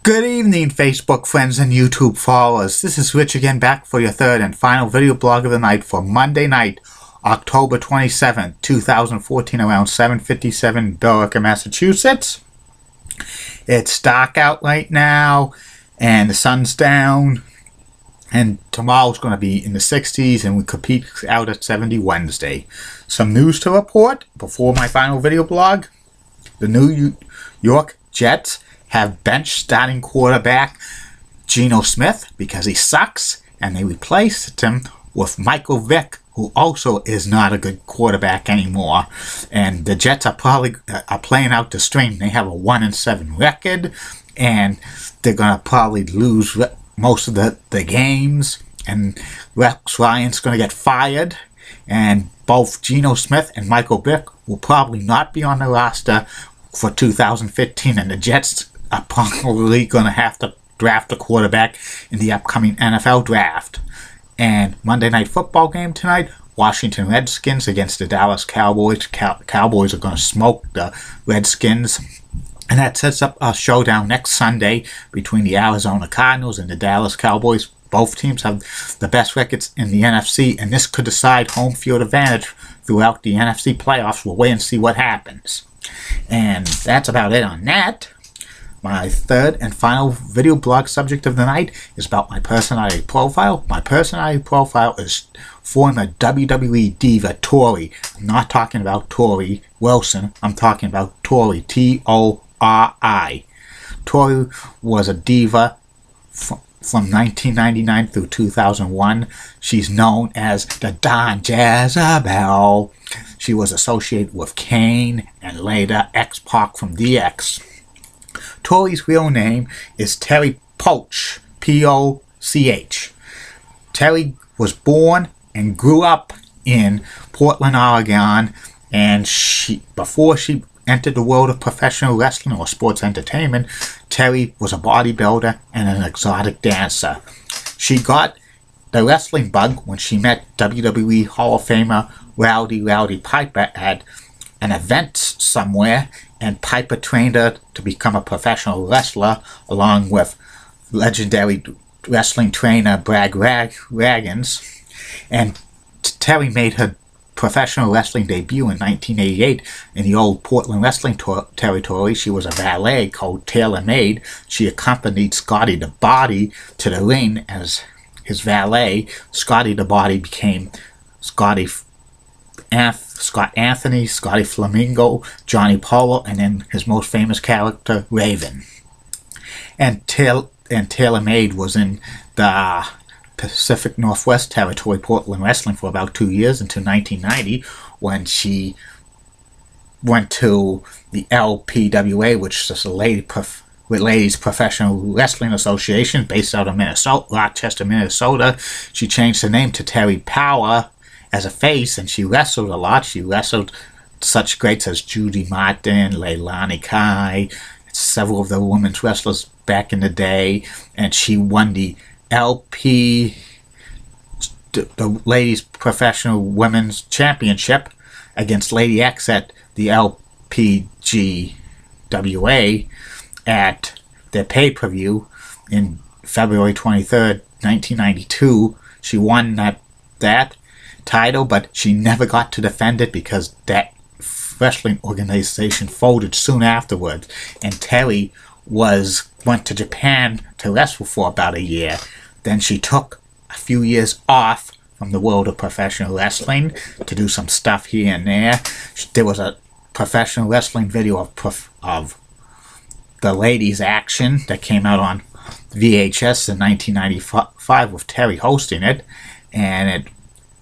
Good evening, Facebook friends and YouTube followers. This is Rich again, back for your third and final video blog of the night for Monday night, October 27th, 2014, around 7:57 Billerica, Massachusetts. It's dark out right now, and the sun's down, and tomorrow's going to be in the 60s, and we could peak out at 70 Wednesday. Some news to report before my final video blog. The New York Jets have bench starting quarterback Geno Smith because he sucks, and they replaced him with Michael Vick, who also is not a good quarterback anymore. And the Jets are probably playing out the string. They have a 1-7 record, and they're gonna probably lose most of the games. And Rex Ryan's gonna get fired, and both Geno Smith and Michael Vick will probably not be on the roster for 2015, and the Jets are probably going to have to draft a quarterback in the upcoming NFL draft. And Monday Night Football game tonight, Washington Redskins against the Dallas Cowboys. Cowboys are going to smoke the Redskins. And that sets up a showdown next Sunday between the Arizona Cardinals and the Dallas Cowboys. Both teams have the best records in the NFC, and this could decide home field advantage throughout the NFC playoffs. We'll wait and see what happens. And that's about it on that. My third and final video blog subject of the night is about my personality profile. My personality profile is former WWE diva Tori. I'm not talking about Tori Wilson. I'm talking about Tori, T-O-R-I. Tori was a diva from 1999 through 2001. She's known as the Don Jezebel. She was associated with Kane and later X-Pac from DX. Tori's real name is Terry Poch, P-O-C-H. Terry was born and grew up in Portland, Oregon, and before she entered the world of professional wrestling or sports entertainment, Terry was a bodybuilder and an exotic dancer. She got the wrestling bug when she met WWE Hall of Famer Rowdy Piper at an event somewhere, and Piper trained her to become a professional wrestler along with legendary wrestling trainer Brad Ragans. And Terry made her professional wrestling debut in 1988 in the old Portland wrestling territory. She was a valet called Taylor Made. She accompanied Scotty the Body to the ring as his valet. Scotty the Body became Scott Anthony, Scotty Flamingo, Johnny Polo, and then his most famous character, Raven. And Taylor Made was in the Pacific Northwest Territory Portland Wrestling for about 2 years until 1990, when she went to the LPWA, which is a Ladies Professional Wrestling Association based out of Rochester, Minnesota. She changed her name to Terry Power as a face, and she wrestled a lot. She wrestled such greats as Judy Martin, Leilani Kai, several of the women's wrestlers back in the day, and she won the the Ladies Professional Women's Championship against Lady X at the LPGWA at their pay-per-view in February 23rd, 1992. She won that title, but she never got to defend it because that wrestling organization folded soon afterwards, and Terry went to Japan to wrestle for about a year. Then she took a few years off from the world of professional wrestling to do some stuff here and there. There was a professional wrestling video of the ladies' action that came out on VHS in 1995 with Terry hosting it, and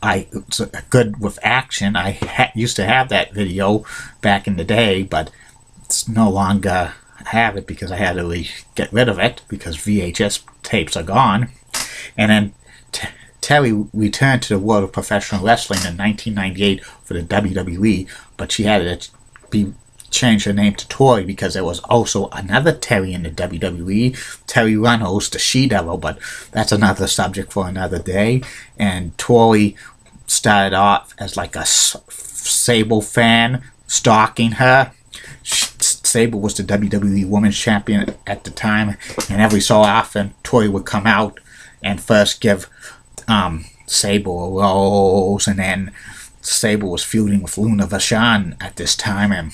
it's good with action. I used to have that video back in the day, but it's no longer have it because I had to get rid of it because VHS tapes are gone. And then Terry returned to the world of professional wrestling in 1998 for the WWE, but she had to change her name to Tori because there was also another Terry in the WWE, Terry Runnels, the She-Devil, but that's another subject for another day. And Tori started off as like a Sable fan, stalking her, Sable was the WWE Women's Champion at the time, and every so often, Tori would come out and first give Sable a rose, and then Sable was feuding with Luna Vachon at this time, and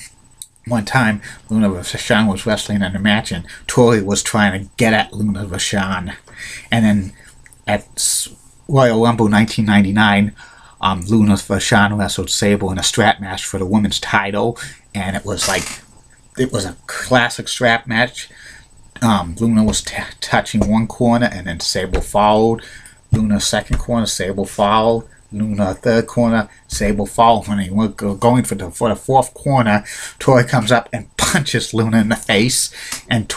one time Luna Vachon was wrestling in a match, and Tori was trying to get at Luna Vachon, and then at Royal Rumble 1999, Luna Vachon wrestled Sable in a strap match for the women's title, and it was a classic strap match. Luna was touching one corner, and then Sable followed. Luna second corner, Sable followed. Luna third corner, Sable followed. When they were going for the fourth corner, Tori comes up and punches Luna in the face, and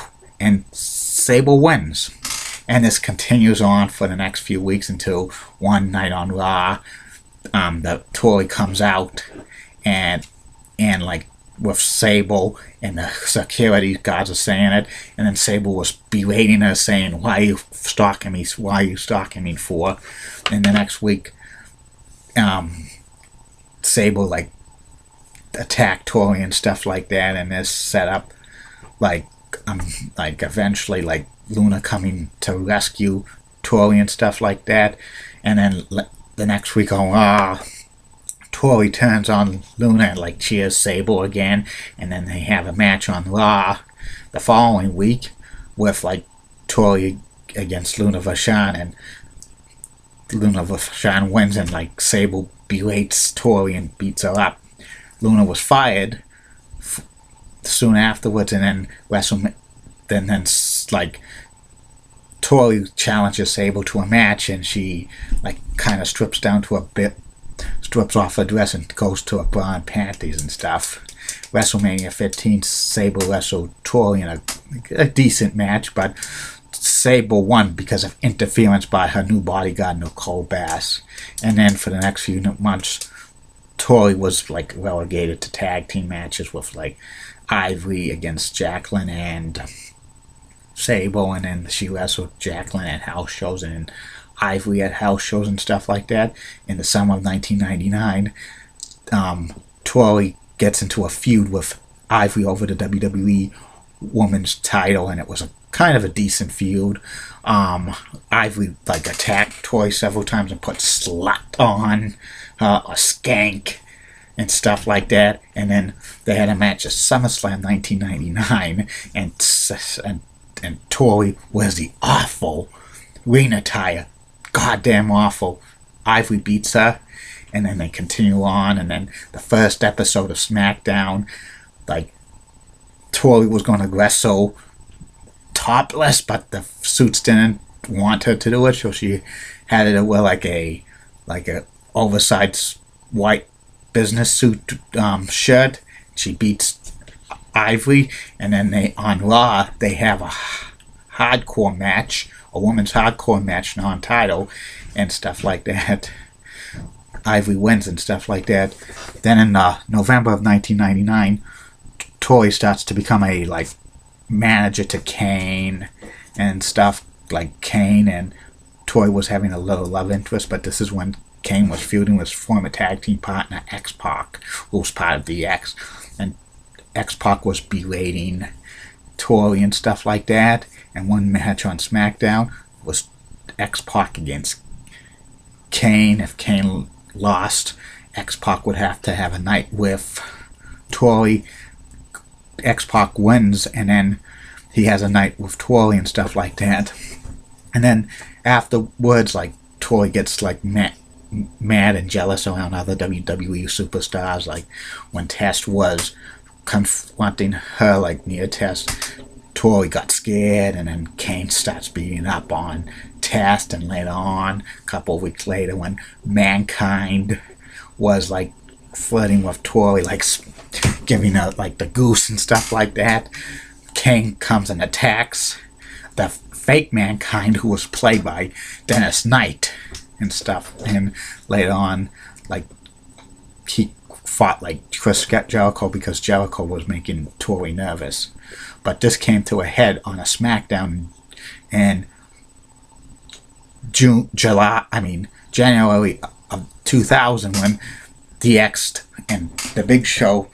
Sable wins. And this continues on for the next few weeks until one night on Raw, the Tori comes out and like with Sable, and the security guards are saying it, and then Sable was berating her, saying, "Why are you stalking me? Why are you stalking me for?" And the next week, Sable like attacked Tori and stuff like that, and this set up like eventually like Luna coming to rescue Tori and stuff like that, and then the next week on Raw, Tori turns on Luna and like cheers Sable again, and then they have a match on Raw the following week with like Tori against Luna Vachon, and Luna Vachon wins, and like Sable berates Tori and beats her up. Luna was fired soon afterwards, and then like Tori challenges Sable to a match, and she like kind of strips off her dress and goes to a bra and panties and stuff. WrestleMania 15, Sable wrestled Tori in a decent match, but Sable won because of interference by her new bodyguard Nicole Bass. And then for the next few months, Tori was like relegated to tag team matches with like Ivory against Jacqueline and Sable, and then she wrestled Jacqueline at house shows and Ivory at house shows and stuff like that. In the summer of 1999, Tori gets into a feud with Ivory over the WWE Women's title, and it was a kind of a decent feud. Ivory like attacked Tori several times and put slut on a skank and stuff like that. And then they had a match at SummerSlam 1999, and Tori wears the awful ring attire. Goddamn awful. Ivory beats her, and then they continue on, and then the first episode of SmackDown, like Tori was going to wrestle topless, but the suits didn't want her to do it, so she had to wear like a oversized white business suit shirt. She beats Ivory, and then on Raw they have a hardcore match, a women's hardcore match, non-title and stuff like that. Ivory wins and stuff like that. Then in November of 1999, Tori starts to become a like manager to Kane and stuff. Like Kane and Tori was having a little love interest, but this is when Kane was feuding with his former tag team partner X-Pac, who was part of the X, and X-Pac was berating Tori and stuff like that. And one match on SmackDown was X-Pac against Kane. If Kane lost, X-Pac would have to have a night with Tori. X-Pac wins, and then he has a night with Tori and stuff like that. And then afterwards, like Tori gets like mad and jealous around other WWE superstars. Like when Test was confronting her, like near Test, Tori got scared, and then Kane starts beating up on Test. And later on, a couple of weeks later, when Mankind was like flirting with Tori, like giving her like the goose and stuff like that, Kane comes and attacks the fake Mankind, who was played by Dennis Knight and stuff. And later on, like he fought like Chris Jericho because Jericho was making Tori nervous. But this came to a head on a SmackDown in January of 2000, when DX and the Big Show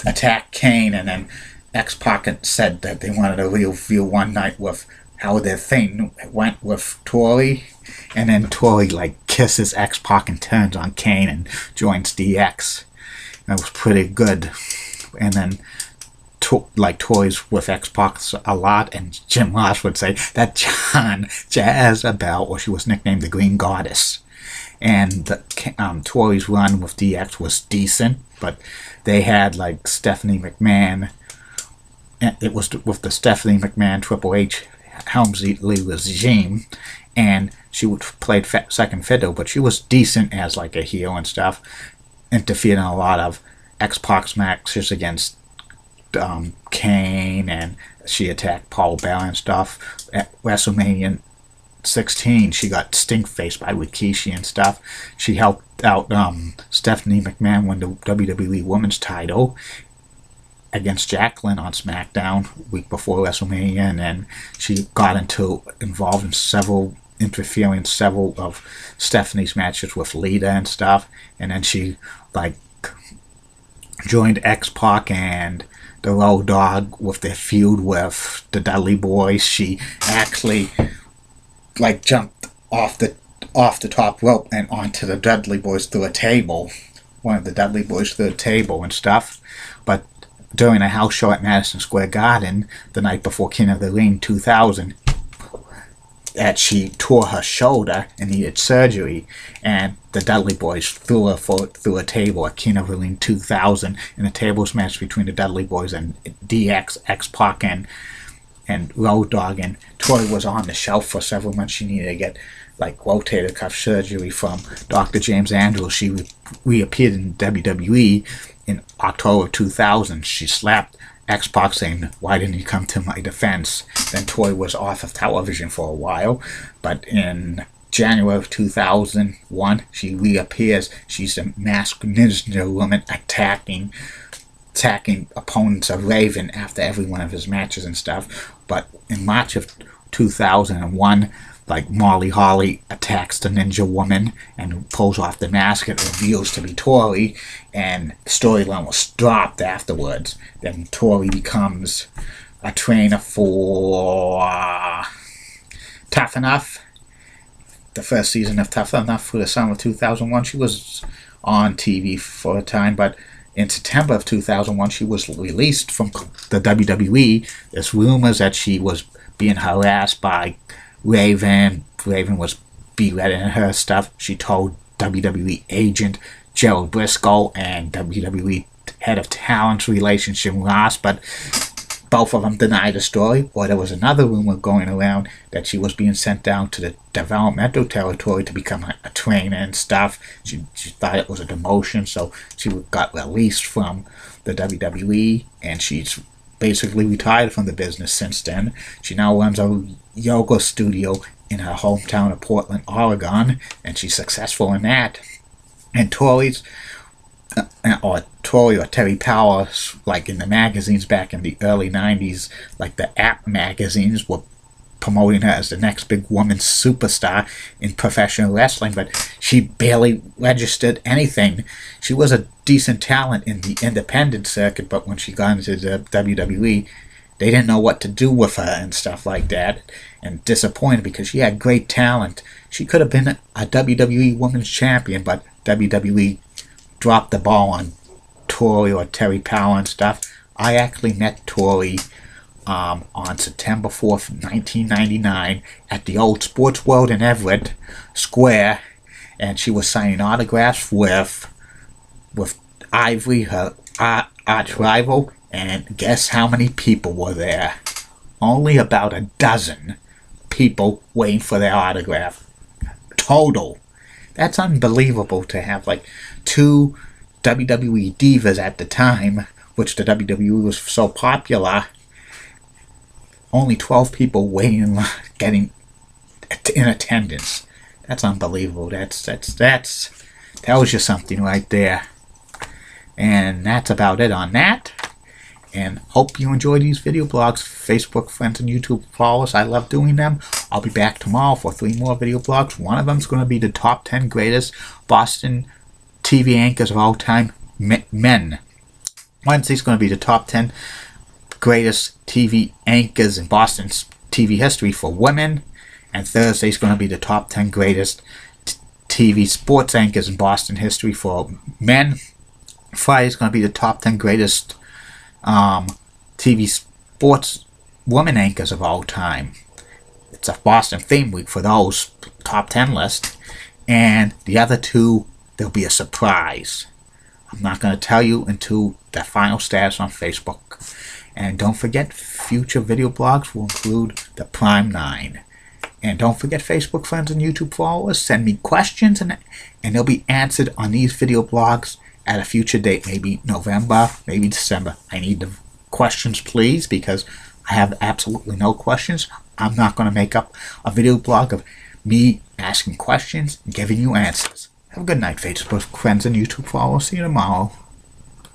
attacked Kane, and then X-Pac said that they wanted to reveal one night with how their thing went with Tori, and then Tori like kisses X-Pac and turns on Kane and joins DX. That was pretty good. And then like Tori's with X-Pac a lot, and Jim Ross would say that Jezebel, or she was nicknamed the Green Goddess. And Tori's run with DX was decent, but they had like Stephanie McMahon. It was with the Stephanie McMahon Triple H Helmsley regime, and she played second fiddle, but she was decent as like a heel and stuff. Interfered in a lot of X-Pac's matches against Kane, and she attacked Paul Bearer and stuff. At WrestleMania 16, she got stink-faced by Rikishi and stuff. She helped out Stephanie McMahon win the WWE Women's title against Jacqueline on SmackDown week before WrestleMania, and then she got involved in interfering in several of Stephanie's matches with Lita and stuff. And then she like joined X-Pac and the Road Dogg with their feud with the Dudley Boys. She actually like jumped off the top rope and onto the Dudley Boys through a table. One of the Dudley Boys through a table and stuff. But during a house show at Madison Square Garden the night before King of the Ring 2000, that she tore her shoulder and needed surgery, and the Dudley Boys threw her through a table at King of the Ring 2000 in a tables match between the Dudley Boys and DX, X-Pac, and Road Dogg. And Tori was on the shelf for several months. She needed to get like rotator cuff surgery from Dr. James Andrews. She reappeared in WWE in October 2000. She slapped X-Pac saying, "Why didn't you come to my defense?" Then Tori was off of television for a while, but in January of 2001, she reappears. She's a masked ninja woman attacking opponents of Raven after every one of his matches and stuff. But in March of 2001, like Molly Holly attacks the ninja woman and pulls off the mask. It reveals to be Tori, and the storyline was dropped afterwards. Then Tori becomes a trainer for Tough Enough. The first season of Tough Enough for the summer of 2001. She was on TV for a time, but in September of 2001, she was released from the WWE. There's rumors that she was being harassed by Raven. Raven was berating her stuff. She told WWE agent Gerald Briscoe and WWE head of talent relationship Ross, but both of them denied the story. Or there was another rumor going around that she was being sent down to the developmental territory to become a trainer and stuff. She thought it was a demotion, so she got released from the WWE, and she's basically retired from the business since then. She now runs a yoga studio in her hometown of Portland, Oregon, and she's successful in that. And Tori or Terry Powers, like in the magazines back in the early 90s, like the App magazines were promoting her as the next big woman superstar in professional wrestling, but she barely registered anything. She was a decent talent in the independent circuit, but when she got into the WWE, they didn't know what to do with her and stuff like that, and disappointed because she had great talent. She could have been a WWE Women's Champion, but WWE dropped the ball on Tori or Terry Powell and stuff. I actually met Tori on September 4th, 1999 at the old Sports World in Everett Square, and she was signing autographs with Ivory, her arch rival, and guess how many people were there? Only about a dozen people waiting for their autograph. Total. That's unbelievable to have like two WWE divas at the time, which the WWE was so popular. Only 12 people waiting in line, getting in attendance. That's unbelievable. That tells you something right there. And that's about it on that. And hope you enjoy these video blogs. Facebook friends and YouTube followers, I love doing them. I'll be back tomorrow for 3 more video blogs. One of them is going to be the top 10 greatest Boston TV anchors of all time, men. Wednesday's going to be the top 10 greatest TV anchors in Boston's TV history for women. And Thursday's going to be the top 10 greatest TV sports anchors in Boston history for men. Friday's going to be the top 10 greatest TV sports women anchors of all time. It's a Boston theme week for those top 10 list. And the other two, there'll be a surprise. I'm not going to tell you until the final status on Facebook. And don't forget, future video blogs will include the Prime 9. And don't forget, Facebook friends and YouTube followers, send me questions and they'll be answered on these video blogs at a future date, maybe November, maybe December. I need the questions, please, because I have absolutely no questions. I'm not going to make up a video blog of me asking questions and giving you answers. Have a good night, Facebook friends and YouTube followers. See you tomorrow.